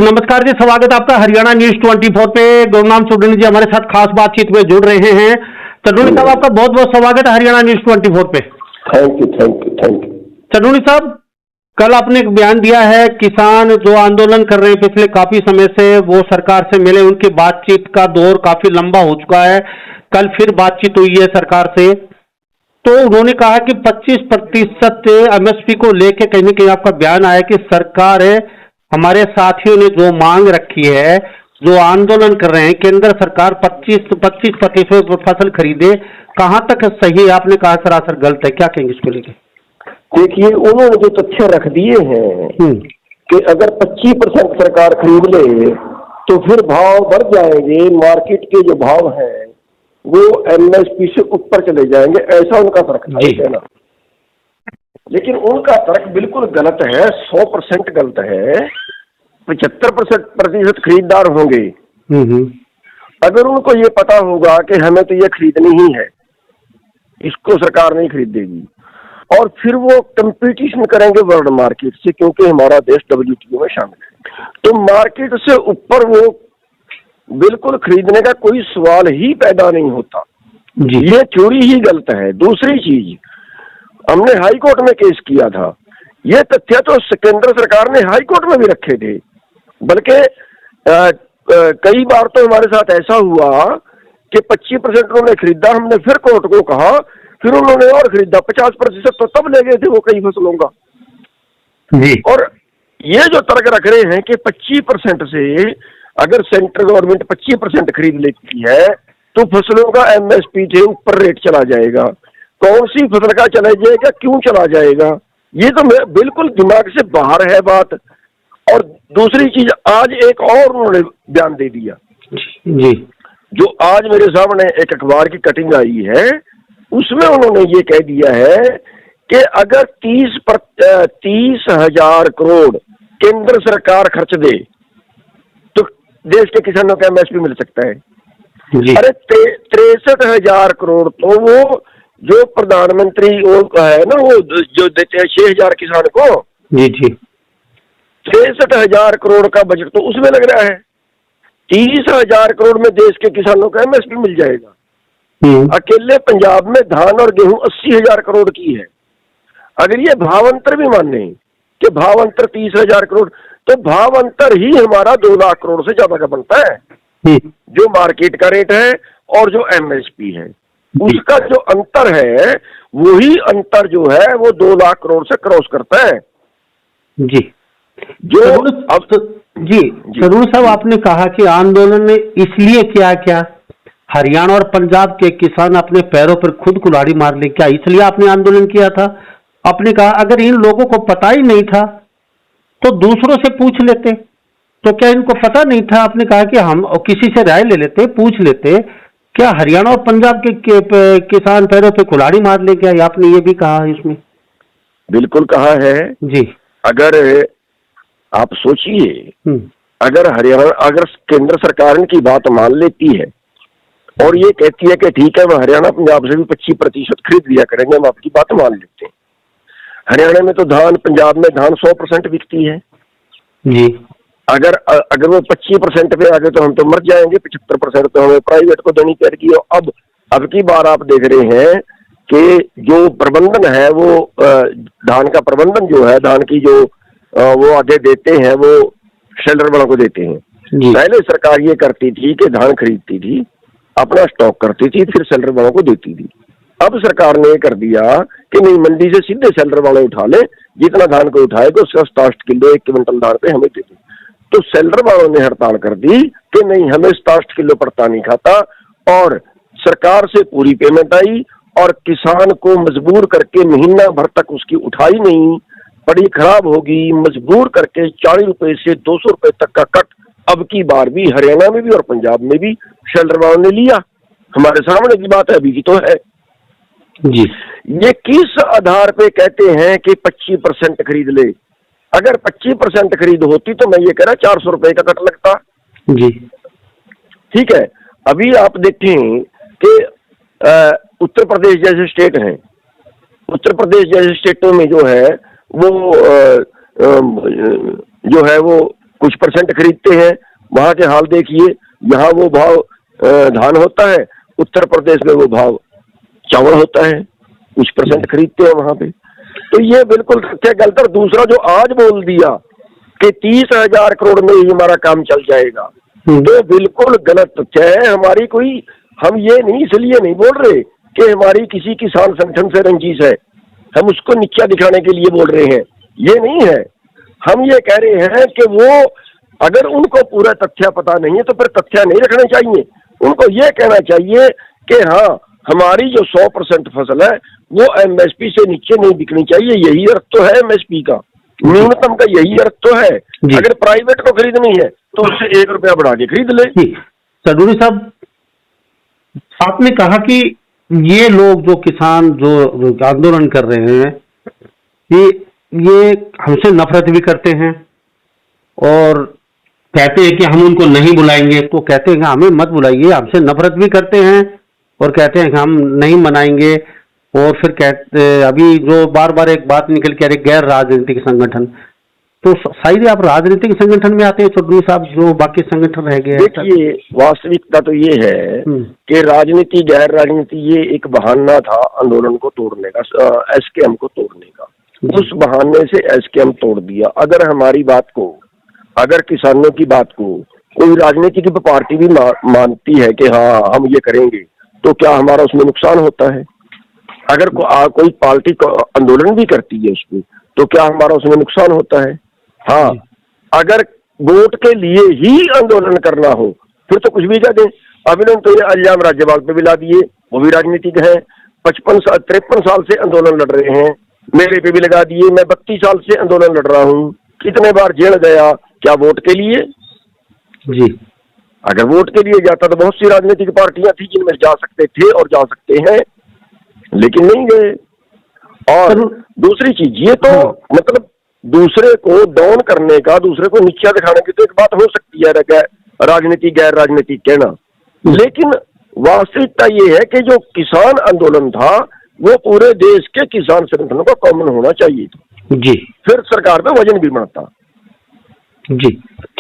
नमस्कार जी, स्वागत है आपका हरियाणा न्यूज 24 पे। गुरनाम चौधरी जी हमारे साथ खास बातचीत में जुड़ रहे हैं। चंदूनी साहब, आपका बहुत बहुत स्वागत है हरियाणा न्यूज 24 पे। Thank you. चंदूनी साहब, कल आपने एक बयान दिया है, किसान जो आंदोलन कर रहे हैं पिछले काफी समय से, वो सरकार से मिले, उनकी बातचीत का दौर काफी लंबा हो चुका है। कल फिर बातचीत हुई है सरकार से, तो उन्होंने कहा कि 25% एमएसपी को लेकर कहीं ना कहीं आपका बयान आया कि सरकार है, हमारे साथियों ने जो मांग रखी है, जो आंदोलन कर रहे हैं, केंद्र सरकार 25% फसल खरीदे, कहां तक सही है? आपने कहा सरासर गलत है, क्या कहेंगे इसको लेके? देखिए, उन्होंने जो तथ्य रख दिए हैं कि अगर 25% सरकार खरीद ले तो फिर भाव बढ़ जाएंगे, मार्केट के जो भाव हैं वो एमएसपी से ऊपर चले जाएंगे, ऐसा उनका तर्क है ना। लेकिन उनका तर्क बिल्कुल गलत है, 100% गलत है। 75% खरीदार होंगे। अगर उनको ये पता होगा कि हमें तो ये खरीदनी ही है, इसको सरकार नहीं खरीद देगी, और फिर वो कंपटीशन करेंगे वर्ल्ड मार्केट से, क्योंकि हमारा देश WTO में शामिल है, तो मार्केट से ऊपर वो बिल्कुल खरीदने का कोई सवाल ही पैदा नहीं होता। ये थ्योरी ही गलत है। दूसरी चीज, हमने हाई कोर्ट में केस किया था, ये तथ्य तो केंद्र सरकार ने हाई कोर्ट में भी रखे थे। बल्कि कई बार तो हमारे साथ ऐसा हुआ कि 25% उन्होंने खरीदा, हमने फिर कोर्ट को कहा, फिर उन्होंने और खरीदा 50%, तो तब ले गए थे वो कई फसलों का। और ये जो तर्क रख रहे हैं कि 25% से अगर सेंट्रल गवर्नमेंट 25% खरीद लेती है तो फसलों का एमएसपी से ऊपर रेट चला जाएगा, कौन सी फसल का चला जाएगा, क्यों चला जाएगा, ये तो बिल्कुल दिमाग से बाहर है बात। और दूसरी चीज, आज एक और उन्होंने बयान दे दिया जी, जो आज मेरे सामने एक अखबार की कटिंग आई है, उसमें उन्होंने ये कह दिया है कि अगर 30,000 करोड़ केंद्र सरकार खर्च दे तो देश के किसानों का एमएसपी मिल सकता है। अरे 63,000 करोड़ तो वो जो प्रधानमंत्री वो है ना, वो जो देते हैं 6,000 किसान को, जी 63,000 करोड़ का बजट तो उसमें लग रहा है। 30,000 करोड़ में देश के किसानों का एमएसपी मिल जाएगा। अकेले पंजाब में धान और गेहूं 80,000 करोड़ की है। अगर ये भावांतर भी माने कि भावांतर 30,000 करोड़, तो भावांतर ही हमारा 2 लाख करोड़ से ज्यादा का बनता है, जो मार्केट का रेट है और जो एमएसपी है, उसका जो अंतर है, वही अंतर जो है वो 2 लाख करोड़ से क्रॉस करता है जी। जो अब जी जरूर साहब, आपने कहा कि आंदोलन ने इसलिए क्या हरियाणा और पंजाब के किसान अपने पैरों पर खुद कुल्हाड़ी मार ले, क्या इसलिए आपने आंदोलन किया था? आपने कहा अगर इन लोगों को पता ही नहीं था तो दूसरों से पूछ लेते, तो क्या इनको पता नहीं था? आपने कहा कि हम किसी से राय ले लेते, पूछ लेते। क्या हरियाणा और पंजाब के किसान पैरों पे कुल्हाड़ी मार ले क्या? आपने ये भी कहा इसमें? बिल्कुल कहा है जी। अगर आप सोचिए, अगर केंद्र सरकार की बात मान लेती है और ये कहती है कि ठीक है, वह हरियाणा पंजाब से भी 25% खरीद लिया करेंगे, हम आपकी बात मान लेते हैं। हरियाणा में तो धान, पंजाब में धान 100% बिकती है जी। अगर वो 25% पे आ गए तो हम तो मर जाएंगे, 75% तो हमें प्राइवेट को देनी पड़ेगी। अब की बार आप देख रहे हैं कि जो प्रबंधन है वो धान का प्रबंधन जो है, धान की जो वो आगे देते हैं, वो शेल्टर वालों को देते हैं। पहले सरकार ये करती थी कि धान खरीदती थी, अपना स्टॉक करती थी, फिर शेल्टर वालों को देती थी। अब सरकार ने ये कर दिया कि नहीं, मंडी से सीधे शेल्टर वाले उठा ले, जितना धान को उठाएगा उसका 67 किलो 1 क्विंटल धान पे हमें दे दो। तो शेल्टर वालों ने हड़ताल कर दी कि नहीं, हमें 67 किलो पड़ता नहीं खाता, और सरकार से पूरी पेमेंट आई और किसान को मजबूर करके महीना भर तक उसकी उठाई नहीं, बड़ी खराब होगी, मजबूर करके 40 रुपए से 200 रुपए तक का कट अब की बार भी हरियाणा में भी और पंजाब में भी शेल्टर वालों ने लिया। हमारे सामने की बात है, अभी की तो है जी। ये किस आधार पे कहते हैं कि 25% खरीद ले? अगर 25% खरीद होती तो मैं ये कह रहा 400 रुपए का कट लगता जी। ठीक है, अभी आप देखें कि उत्तर प्रदेश जैसे स्टेट हैं, उत्तर प्रदेश जैसे स्टेटों में जो है वो कुछ परसेंट खरीदते हैं। वहां के हाल देखिए, यहाँ वो भाव धान होता है, उत्तर प्रदेश में वो भाव चावल होता है, कुछ परसेंट खरीदते हैं वहां पे। तो ये बिल्कुल तथ्य गलत। और दूसरा जो आज बोल दिया कि 30,000 करोड़ में ही हमारा काम चल जाएगा, तो बिल्कुल गलत तथ्य है। हमारी कोई, हम ये नहीं इसलिए नहीं बोल रहे कि हमारी किसी किसान संगठन से रंजिश है, हम उसको नीचा दिखाने के लिए बोल रहे हैं, ये नहीं है। हम ये कह रहे हैं कि वो, अगर उनको पूरा तथ्य पता नहीं है तो फिर तथ्य नहीं रखने चाहिए। उनको ये कहना चाहिए कि हाँ, हमारी जो 100% फसल है वो एमएसपी से नीचे नहीं बिकनी चाहिए। यही अर्थ तो है एमएसपी का, न्यूनतम का यही अर्थ तो है। अगर प्राइवेट को खरीदनी है तो उससे 1 रुपया बढ़ा के खरीद ले। चौधरी साहब, आपने कहा कि ये लोग जो किसान जो आंदोलन कर रहे हैं, ये हमसे नफरत भी करते हैं और कहते हैं कि हम उनको नहीं बुलाएंगे। तो कहते हैं कि हमें मत बुलाइए, हमसे नफरत भी करते हैं और कहते हैं कि हम नहीं मनाएंगे। और फिर कहते, अभी जो बार बार एक बात निकल के आ रही, गैर राजनीतिक संगठन, तो शायद आप राजनीतिक संगठन में आते हैं चौधरी साहब, जो बाकी संगठन रह गए। देखिए, वास्तविकता तो ये है कि राजनीति गैर राजनीति ये एक बहाना था आंदोलन को तोड़ने का, एसकेएम को तोड़ने का। उस बहाने से एसकेएम तोड़ दिया। अगर हमारी बात को, अगर किसानों की बात को कोई राजनीतिक पार्टी भी मानती है कि हाँ हम ये करेंगे, तो क्या हमारा उसमें नुकसान होता है? अगर कोई पार्टी आंदोलन भी करती है उसमें, तो क्या हमारा उसमें नुकसान होता है? हाँ, अगर वोट के लिए ही आंदोलन करना हो फिर तो कुछ भी कह दें। अभी तो ये इल्जाम राज्यपाल पे भी ला दिए, वो भी राजनीतिक है। 53 साल से आंदोलन लड़ रहे हैं, मेरे पे भी लगा दिए। मैं 32 साल से आंदोलन लड़ रहा हूँ, कितने बार जेल गया, क्या वोट के लिए? जी, अगर वोट के लिए जाता तो बहुत सी राजनीतिक पार्टियां थी जिनमें जा सकते थे और जा सकते हैं, लेकिन नहीं गए। और दूसरी चीज, ये तो मतलब दूसरे को डाउन करने का, दूसरे को नीचा दिखाने की तो एक बात हो सकती है राजनीति गैर राजनीति कहना, लेकिन वास्तविकता ये है कि जो किसान आंदोलन था वो पूरे देश के किसान संगठनों का कॉमन होना चाहिए जी, फिर सरकार पे वजन भी बढ़ता। जी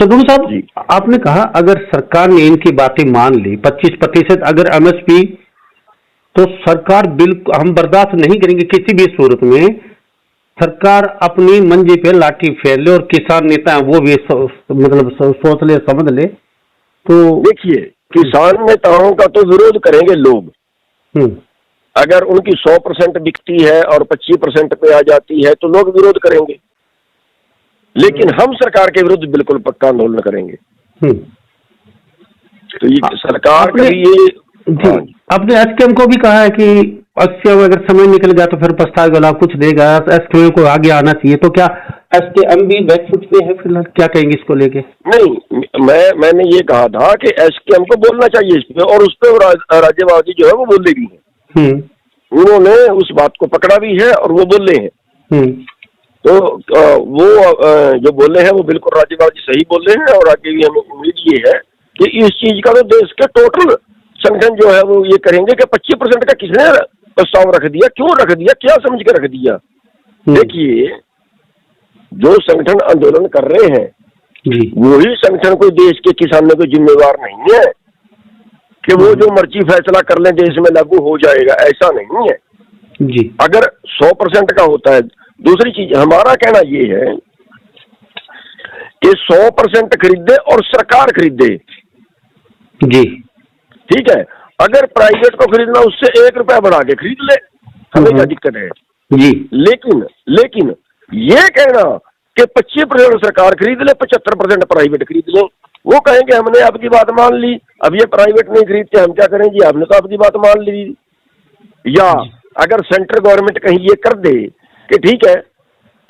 चौधरी साहब, आपने कहा अगर सरकार ने इनकी बातें मान ली, 25% अगर एमएसपी, तो सरकार बिल्कुल, हम बर्दाश्त नहीं करेंगे किसी भी सूरत में। सरकार अपनी मंजी पे लाठी फेर ले और किसान नेता वो भी मतलब सोच ले, समझ ले। तो देखिए, किसान नेताओं का तो विरोध करेंगे लोग। अगर उनकी 100% बिकती है और 25% पे आ जाती है तो लोग विरोध करेंगे, लेकिन हम सरकार के विरुद्ध बिल्कुल पक्का आंदोलन करेंगे। तो ये सरकार का ये आपने एसकेएम को भी कहा है कि एसकेएम अगर समय निकल गया तो फिर पछताएगा, कुछ देगा, एसकेएम को आगे आना चाहिए। तो क्या एसकेएम भी बैकफुट पे है फिलहाल, क्या कहेंगे इसको लेके? नहीं, मैंने ये कहा था कि एसकेएम को बोलना चाहिए इस पे, और उस पे राज्यपाल जी जो है वो बोले भी हैं। उन्होंने उस बात को पकड़ा भी है और वो बोले हैं। तो वो जो बोले हैं वो बिल्कुल राज्यपाल जी सही बोले हैं। और आगे भी हमें उम्मीद ये है कि इस चीज का तो देश के टोटल संगठन जो है वो ये करेंगे कि 25% का किसने प्रस्ताव रख दिया, क्यों रख दिया, क्या समझ के रख दिया। देखिए, जो संगठन आंदोलन कर रहे हैं वही संगठन कोई देश के किसानों को जिम्मेवार नहीं है कि वो जो मर्जी फैसला कर लें देश में लागू हो जाएगा, ऐसा नहीं है जी। अगर 100% का होता है। दूसरी चीज, हमारा कहना ये है कि 100% खरीदे और सरकार खरीदे जी, ठीक है। अगर प्राइवेट को खरीदना, उससे 1 रुपया बढ़ा के खरीद ले, हमें क्या दिक्कत है जी। लेकिन ये कहना कि 25% सरकार खरीद ले, 75% प्राइवेट खरीद ले, वो कहेंगे हमने आपकी बात मान ली, अब ये प्राइवेट नहीं खरीदते, हम क्या करें जी, आपने तो आपकी बात मान ली। या अगर सेंट्रल गवर्नमेंट कहीं ये कर दे कि ठीक है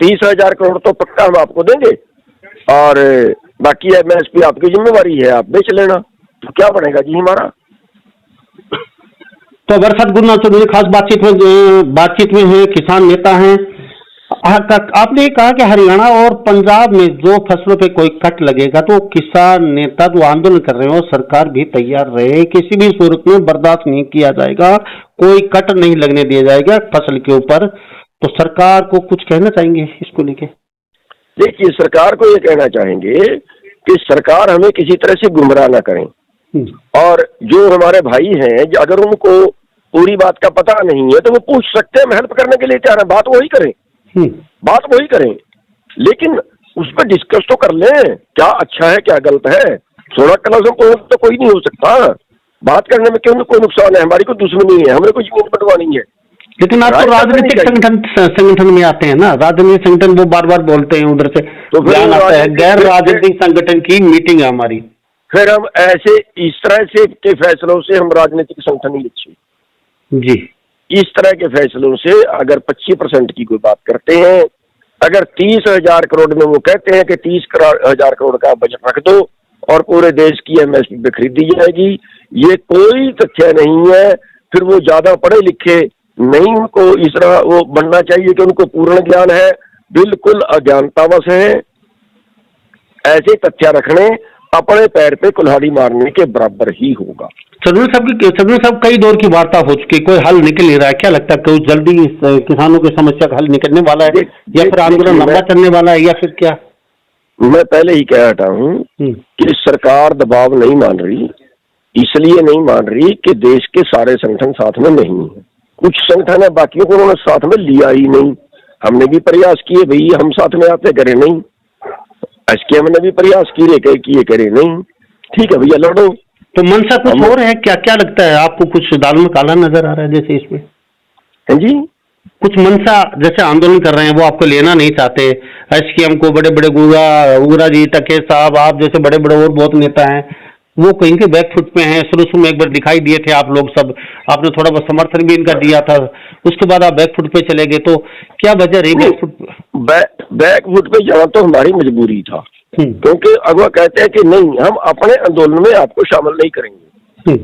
30,000 करोड़ तो पक्का हम आपको देंगे और बाकी एमएसपी आपकी जिम्मेवारी है, आप बेच लेना, तो क्या बनेगा जी हमारा? तो बरसात गुरनाथ चौधरी खास बातचीत में है, किसान नेता हैं। आपने कहा कि हरियाणा और पंजाब में जो फसलों पे कोई कट लगेगा तो किसान नेता जो आंदोलन कर रहे हो, सरकार भी तैयार रहे, किसी भी सूरत में बर्दाश्त नहीं किया जाएगा, कोई कट नहीं लगने दिया जाएगा फसल के ऊपर। तो सरकार को कुछ कहना चाहेंगे इसको लेके? देखिए, सरकार को ये कहना चाहेंगे कि सरकार हमें किसी तरह से गुमराह ना करें, और जो हमारे भाई हैं अगर उनको पूरी बात का पता नहीं है तो वो पूछ सकते हैं, हम हेल्प करने के लिए तैयार हैं, बात वही करें, बात वही करें, लेकिन उस पर डिस्कस तो कर लें क्या अच्छा है क्या गलत है। 16 क्लास तो कोई नहीं हो सकता, बात करने में क्यों कोई नुकसान है, हमारी कोई दुश्मनी है, हमें कोई जमीन बंटवानी है। लेकिन आप तो राजनीतिक संगठन में आते हैं ना, राजनीतिक संगठन वो बार बार बोलते हैं उधर से तो बयान आता है, गैर राजनीतिक संगठन की मीटिंग है हमारी, फिर हम ऐसे इस तरह से के फैसलों से हम राजनीतिक संगठन ही अच्छे जी, इस तरह के फैसलों से अगर 25% की कोई बात करते हैं, अगर 30,000 करोड़ में वो कहते हैं कि 30,000 करोड़ का बजट रख दो और पूरे देश की एमएसपी पे खरीदी जाएगी, ये कोई तथ्य नहीं है। फिर वो ज्यादा पढ़े लिखे नहीं, उनको इस तरह वो बनना चाहिए कि उनको पूर्ण ज्ञान है, बिल्कुल अज्ञानतावश है। ऐसे तथ्य रखने अपने पैर पे कुल्हाड़ी मारने के बराबर ही होगा। चंद्र साहब कई दौर की वार्ता हो चुकी, कोई हल निकल नहीं रहा है, क्या लगता है कोई जल्दी किसानों की समस्या का हल निकलने वाला है या फिर आंदोलन लंबा चलने वाला है या फिर क्या? मैं पहले ही कह रहा हूँ कि सरकार दबाव नहीं मान रही, इसलिए नहीं मान रही कि देश के सारे संगठन साथ में नहीं है। कुछ संगठन है बाकियों को उन्होंने साथ में लिया ही नहीं। हमने भी प्रयास किए भाई हम साथ में आते, करे नहीं। एसकेएम ने भी प्रयास किए करे नहीं। ठीक है भैया लड़ो। तो मंशा कुछ और है क्या? क्या लगता है आपको? कुछ दाल में काला नजर आ रहा है जैसे इसमें? है जी, कुछ मंशा जैसे आंदोलन कर रहे हैं वो आपको लेना नहीं चाहते, एसकेएम को बड़े बड़े गुरा जी, टके साहब, आप जैसे बड़े बड़े और बहुत नेता हैं वो कहीं के बैकफुट पे हैं। शुरू में एक बार दिखाई दिए थे आप लोग सब, आपने थोड़ा बहुत समर्थन भी इनका दिया था, उसके बाद आप बैकफुट पे चले गए, तो क्या वजह रही बैकफुट पे जाना? तो हमारी मजबूरी था, क्योंकि अगवा कहते हैं कि नहीं हम अपने आंदोलन में आपको शामिल नहीं करेंगे।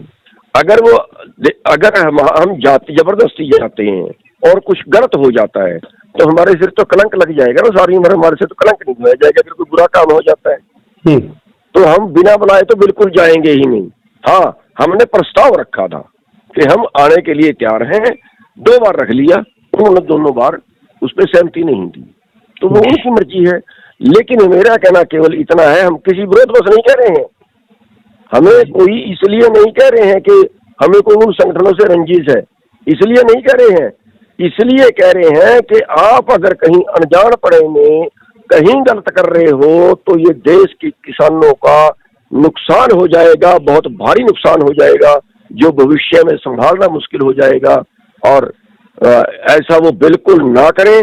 अगर हम जबरदस्ती जाते हैं और कुछ गलत हो जाता है तो हमारे सिर तो कलंक लग जाएगा ना, सारी उम्र हमारे से तो कलंक नहीं धोया जाएगा। अगर कोई बुरा काम हो जाता है तो हम बिना बुलाए तो बिल्कुल जाएंगे ही नहीं। हाँ, हमने प्रस्ताव रखा था कि हम आने के लिए तैयार हैं, 2 बार रख लिया, उन्होंने दोनों बार उस पर सहमति नहीं दी, तो वो उनकी मर्जी है। लेकिन मेरा कहना केवल इतना है, हम किसी विरोध बस नहीं कह रहे हैं, हमें कोई इसलिए नहीं कह रहे हैं कि हमें कोई उन संगठनों से रंजिश है, इसलिए नहीं कह रहे हैं, इसलिए कह रहे हैं कि आप अगर कहीं अनजान पड़े में कहीं गलत कर रहे हो तो ये देश के किसानों का नुकसान हो जाएगा, बहुत भारी नुकसान हो जाएगा, जो भविष्य में संभालना मुश्किल हो जाएगा। और ऐसा वो बिल्कुल ना करें।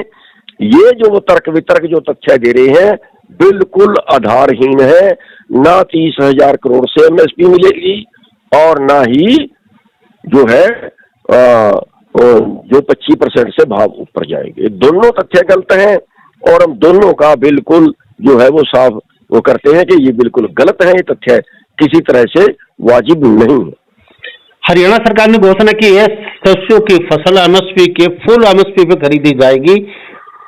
ये जो वो तर्क वितर्क जो तथ्य दे रहे हैं बिल्कुल आधारहीन है। ना 30,000 करोड़ से एमएसपी मिलेगी और ना ही जो है जो 25% से भाव ऊपर जाएंगे। दोनों तथ्य गलत हैं और हम दोनों का बिल्कुल जो है वो साफ वो करते हैं कि ये बिल्कुल गलत है, ये तथ्य किसी तरह से वाजिब नहीं है। हरियाणा सरकार ने घोषणा की है सरसों की फसल एमएसपी के फुल एमएसपी पे खरीदी जाएगी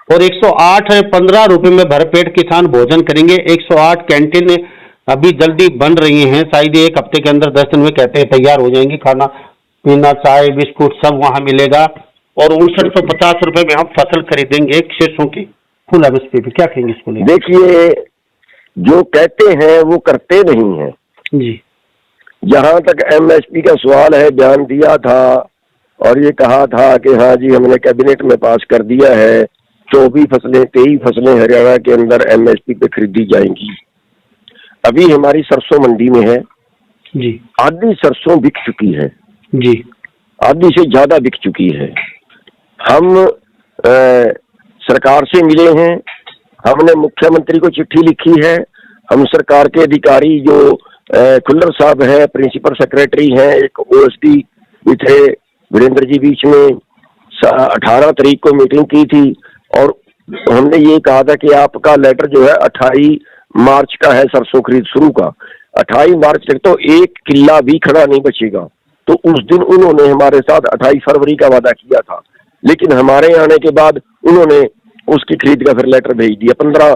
और 108-15 रुपए में भरपेट किसान भोजन करेंगे। 108 कैंटीन अभी जल्दी बन रही हैं, शायद 1 हफ्ते के अंदर 10 दिन में कहते हैं तैयार हो जाएंगी। खाना पीना, चाय, बिस्कुट सब वहां मिलेगा और 5950 रुपए में हम फसल खरीदेंगे सरसों की फुल एमएसपी पे। क्या कहेंगे इसको? देखिए, जो कहते हैं वो करते नहीं है जी। जहां तक एमएसपी का सवाल है, बयान दिया था और ये कहा था कि हाँ जी हमने कैबिनेट में पास कर दिया है, 23 फसलें हरियाणा के अंदर एमएसपी पे खरीदी जाएंगी। अभी हमारी सरसों मंडी में है जी, आधी सरसों बिक चुकी है जी, आधी से ज्यादा बिक चुकी है। हम सरकार से मिले हैं, हमने मुख्यमंत्री को चिट्ठी लिखी है, हम सरकार के अधिकारी जो खुल्लर साहब है, प्रिंसिपल सेक्रेटरी हैं, एक ओएसडी भी थे वीरेंद्र जी, बीच में 18 तारीख को मीटिंग की थी और हमने ये कहा था कि आपका लेटर जो है 28 मार्च का है सरसों खरीद शुरू का। 28 मार्च तक तो एक किल्ला भी खड़ा नहीं बचेगा। तो उस दिन उन्होंने हमारे साथ 28 फरवरी का वादा किया था, लेकिन हमारे आने के बाद उन्होंने उसकी खरीद का फिर लेटर भेज दिया 15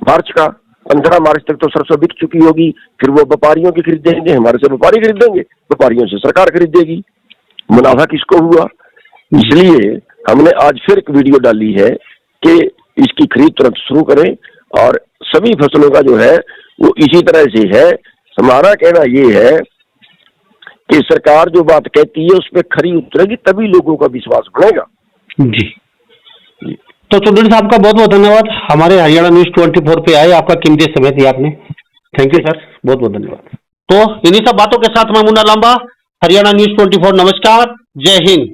मार्च का। 15 मार्च तक तो सरसों बिक चुकी होगी, फिर वो व्यापारियों की खरीदेंगे, हमारे से व्यापारी खरीदेंगे, व्यापारियों से सरकार खरीदेगी, मुनाफा किसको हुआ? इसलिए हमने आज फिर एक वीडियो डाली है कि इसकी खरीद तुरंत शुरू करें और सभी फसलों का जो है वो इसी तरह से है। हमारा कहना ये है कि सरकार जो बात कहती है उस पर खरी उतरेगी, तभी लोगों का विश्वास बढ़ेगा। जी जी। तो चौधरी साहब का बहुत बहुत धन्यवाद, हमारे हरियाणा न्यूज 24 पे आए, आपका कीमती समय दिया आपने। थैंक यू सर, बहुत बहुत धन्यवाद। तो इन्हीं सब बातों के साथ मैं मुन्ना लांबा, हरियाणा न्यूज 24, नमस्कार, जय हिंद।